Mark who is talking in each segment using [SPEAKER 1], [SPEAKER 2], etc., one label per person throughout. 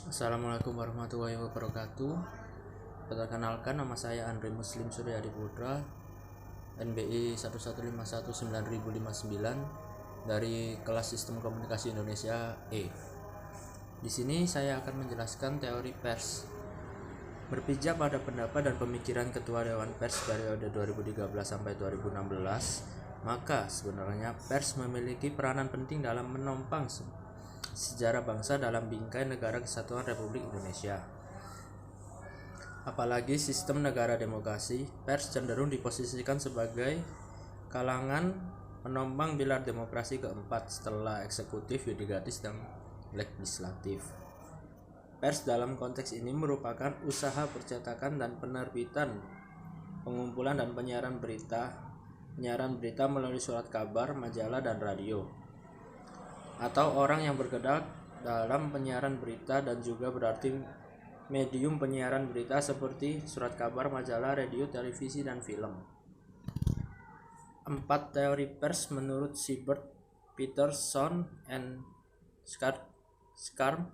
[SPEAKER 1] Assalamualaikum warahmatullahi wabarakatuh. Perkenalkan, nama saya Andre Muslim Suryadi Putra, NBI 1151959 dari kelas Sistem Komunikasi Indonesia E. Di sini saya akan menjelaskan teori pers. Berpijak pada pendapat dan pemikiran Ketua Dewan Pers periode 2013 sampai 2016, maka sebenarnya pers memiliki peranan penting dalam menopang sejarah bangsa dalam bingkai negara kesatuan Republik Indonesia. Apalagi sistem negara demokrasi, pers cenderung diposisikan sebagai kalangan menopang pilar demokrasi keempat setelah eksekutif, yudikatif, dan legislatif. Pers dalam konteks ini merupakan usaha percetakan dan penerbitan, pengumpulan dan penyiaran berita melalui surat kabar, majalah, dan radio, atau orang yang bergerak dalam penyiaran berita, dan juga berarti medium penyiaran berita seperti surat kabar, majalah, radio, televisi, dan film. 4 teori pers menurut Siebert, Peterson, and Scarm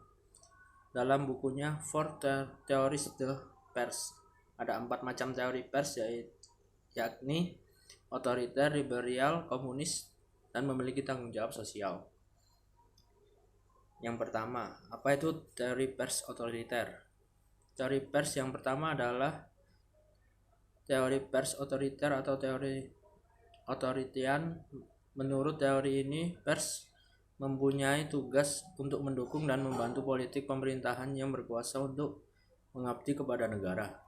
[SPEAKER 1] dalam bukunya Four Theories the Pers. Ada 4 macam teori pers, yakni otoriter, liberal, komunis, dan memiliki tanggung jawab sosial. Yang pertama, apa itu teori pers otoriter? Teori pers yang pertama adalah teori pers otoriter atau teori otoritarian. Menurut teori ini, pers mempunyai tugas untuk mendukung dan membantu politik pemerintahan yang berkuasa untuk mengabdi kepada negara.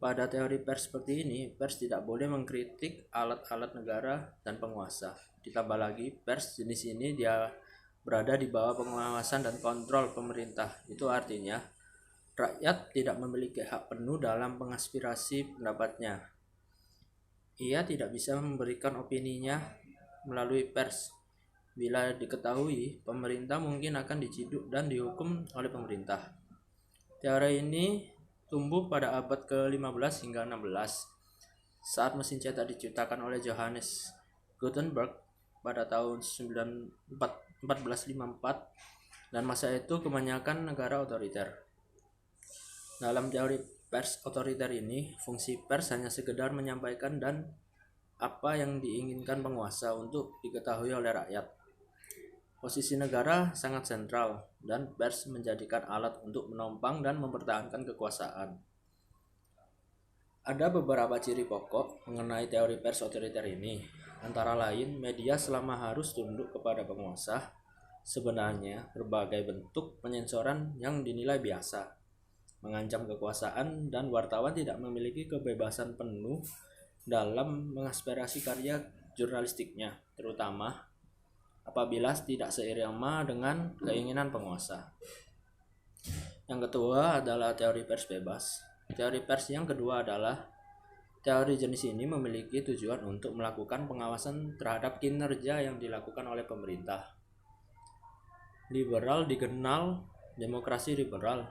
[SPEAKER 1] Pada teori pers seperti ini, pers tidak boleh mengkritik alat-alat negara dan penguasa. Ditambah lagi, pers jenis ini dia berada di bawah pengawasan dan kontrol pemerintah. Itu artinya rakyat tidak memiliki hak penuh dalam mengaspirasi pendapatnya. Ia tidak bisa memberikan opininya melalui pers. Bila diketahui, pemerintah mungkin akan diciduk dan dihukum oleh pemerintah. Teori ini tumbuh pada abad ke-15 hingga 16 saat mesin cetak diciptakan oleh Johannes Gutenberg pada tahun 1454, dan masa itu kebanyakan negara otoriter. Dalam teori pers otoriter ini, fungsi pers hanya sekedar menyampaikan dan apa yang diinginkan penguasa untuk diketahui oleh rakyat. Posisi negara sangat sentral dan pers menjadikan alat untuk menopang dan mempertahankan kekuasaan. Ada beberapa ciri pokok mengenai teori pers otoriter ini, antara lain media selama harus tunduk kepada penguasa. Sebenarnya berbagai bentuk penyensoran yang dinilai biasa, mengancam kekuasaan, dan wartawan tidak memiliki kebebasan penuh dalam mengaspirasi karya jurnalistiknya, terutama apabila tidak seirama dengan keinginan penguasa. Yang kedua adalah teori pers bebas. Teori pers yang kedua adalah teori jenis ini memiliki tujuan untuk melakukan pengawasan terhadap kinerja yang dilakukan oleh pemerintah. Liberal dikenal demokrasi liberal.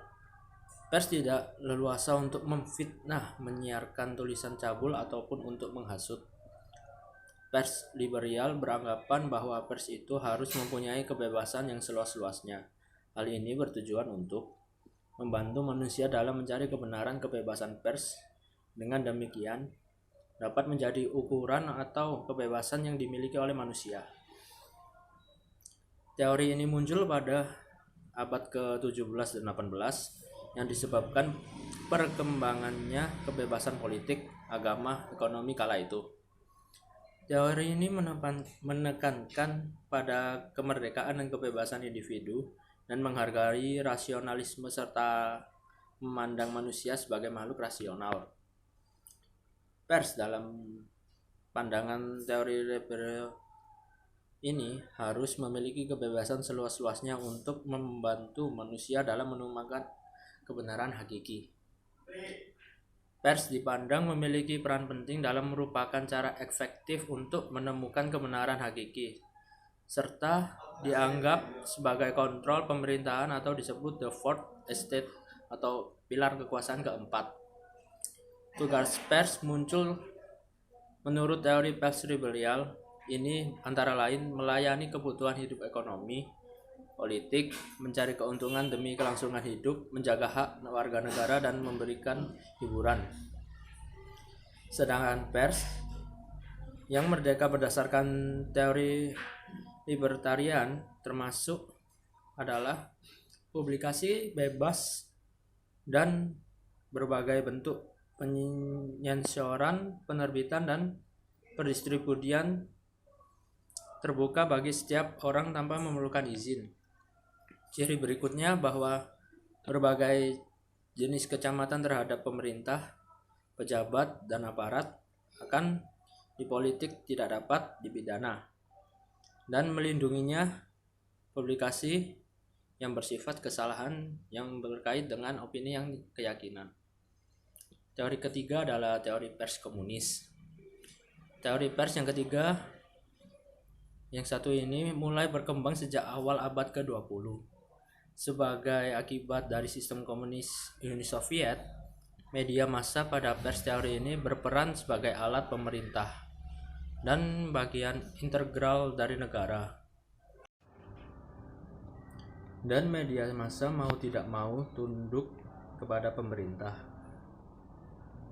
[SPEAKER 1] Pers tidak leluasa untuk memfitnah, menyiarkan tulisan cabul, ataupun untuk menghasut. Pers liberal beranggapan bahwa pers itu harus mempunyai kebebasan yang seluas-luasnya. Hal ini bertujuan untuk membantu manusia dalam mencari kebenaran. Kebebasan pers dengan demikian dapat menjadi ukuran atau kebebasan yang dimiliki oleh manusia. Teori ini muncul pada abad ke-17 dan 18 yang disebabkan perkembangannya kebebasan politik, agama, ekonomi kala itu. Teori ini menekankan pada kemerdekaan dan kebebasan individu dan menghargai rasionalisme serta memandang manusia sebagai makhluk rasional. Pers dalam pandangan teori liberal ini harus memiliki kebebasan seluas-luasnya untuk membantu manusia dalam menemukan kebenaran hakiki. Pers dipandang memiliki peran penting dalam merupakan cara efektif untuk menemukan kebenaran hakiki, serta dianggap sebagai kontrol pemerintahan atau disebut the fourth estate atau pilar kekuasaan keempat. Tugas pers muncul menurut teori pers liberal ini antara lain melayani kebutuhan hidup ekonomi, politik, mencari keuntungan demi kelangsungan hidup, menjaga hak warga negara, dan memberikan hiburan. Sedangkan pers yang merdeka berdasarkan teori libertarian termasuk adalah publikasi bebas dan berbagai bentuk penyensoran, penerbitan, dan pendistribusian terbuka bagi setiap orang tanpa memerlukan izin. Ciri berikutnya bahwa berbagai jenis kecaman terhadap pemerintah, pejabat, dan aparat akan di politik tidak dapat dipidana, dan melindunginya publikasi yang bersifat kesalahan yang berkait dengan opini yang keyakinan. Teori ketiga adalah teori pers komunis. Teori pers yang ketiga, yang satu ini mulai berkembang sejak awal abad ke-20. Sebagai akibat dari sistem komunis Uni Soviet, media massa pada pers teori ini berperan sebagai alat pemerintah dan bagian integral dari negara. Dan media massa mau tidak mau tunduk kepada pemerintah.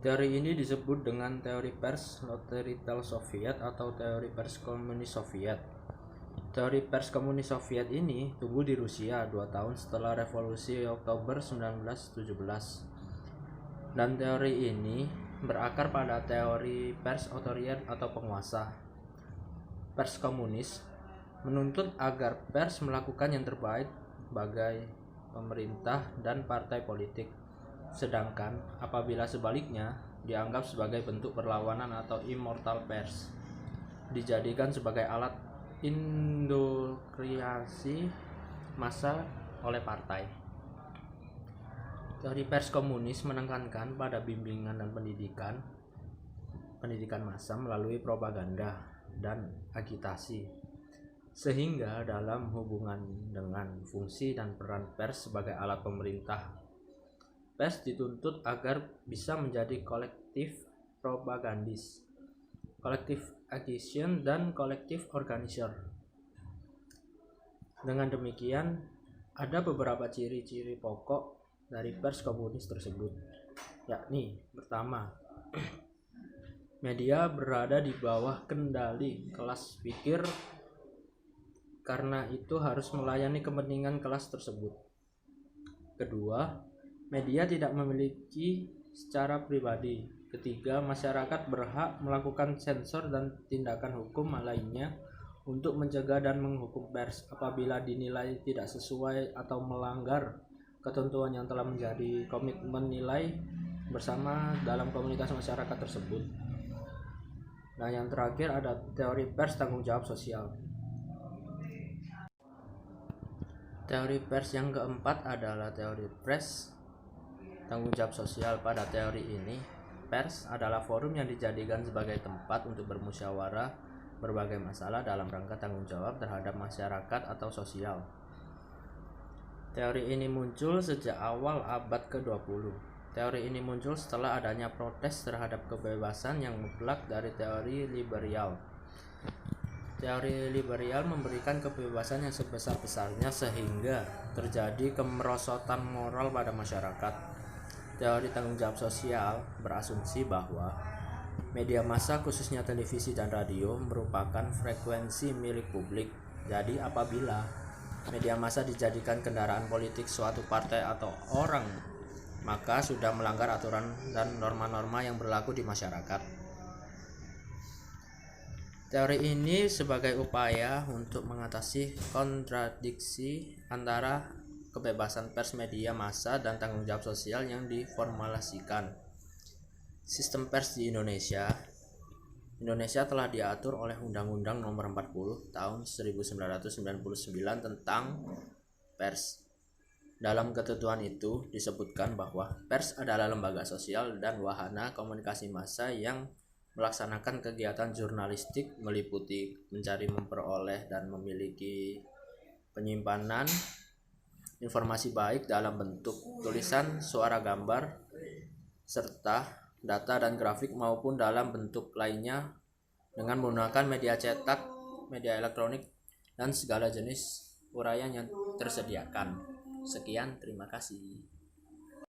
[SPEAKER 1] Teori ini disebut dengan teori pers otoriter Soviet atau teori pers komunis Soviet. Teori pers komunis Soviet ini tumbuh di Rusia 2 tahun setelah revolusi Oktober 1917. Dan teori ini berakar pada teori pers otoriter atau penguasa. Pers komunis menuntut agar pers melakukan yang terbaik sebagai pemerintah dan partai politik. Sedangkan apabila sebaliknya dianggap sebagai bentuk perlawanan atau immortal pers, dijadikan sebagai alat indoktrinasi massa oleh partai. Teori pers komunis menekankan pada bimbingan dan pendidikan massa melalui propaganda dan agitasi, sehingga dalam hubungan dengan fungsi dan peran pers sebagai alat pemerintah, pers dituntut agar bisa menjadi kolektif propagandis, kolektif action, dan kolektif organizer. Dengan demikian, ada beberapa ciri-ciri pokok dari pers komunis tersebut, yakni pertama, media berada di bawah kendali kelas pikir, karena itu harus melayani kepentingan kelas tersebut. Kedua, media tidak memiliki secara pribadi. Ketiga, masyarakat berhak melakukan sensor dan tindakan hukum lainnya untuk mencegah dan menghukum pers apabila dinilai tidak sesuai atau melanggar ketentuan yang telah menjadi komitmen nilai bersama dalam komunitas masyarakat tersebut. Nah, yang terakhir ada teori pers tanggung jawab sosial. Teori pers yang keempat adalah teori pers tanggung jawab sosial. Pada teori ini, pers adalah forum yang dijadikan sebagai tempat untuk bermusyawarah berbagai masalah dalam rangka tanggung jawab terhadap masyarakat atau sosial. Teori ini muncul sejak awal abad ke-20. Teori ini muncul setelah adanya protes terhadap kebebasan yang mutlak dari teori liberal. Teori liberal memberikan kebebasan yang sebesar-besarnya sehingga terjadi kemerosotan moral pada masyarakat. Teori tanggung jawab sosial berasumsi bahwa media massa khususnya televisi dan radio merupakan frekuensi milik publik. Jadi apabila media massa dijadikan kendaraan politik suatu partai atau orang, maka sudah melanggar aturan dan norma-norma yang berlaku di masyarakat. Teori ini sebagai upaya untuk mengatasi kontradiksi antara kebebasan pers, media massa, dan tanggung jawab sosial yang diformulasikan. Sistem pers di Indonesia telah diatur oleh Undang-Undang Nomor 40 Tahun 1999 tentang pers. Dalam ketentuan itu disebutkan bahwa pers adalah lembaga sosial dan wahana komunikasi massa yang melaksanakan kegiatan jurnalistik meliputi mencari, memperoleh, dan memiliki penyimpanan informasi baik dalam bentuk tulisan, suara, gambar, serta data dan grafik maupun dalam bentuk lainnya dengan menggunakan media cetak, media elektronik, dan segala jenis uraian yang tersediakan. Sekian, terima kasih.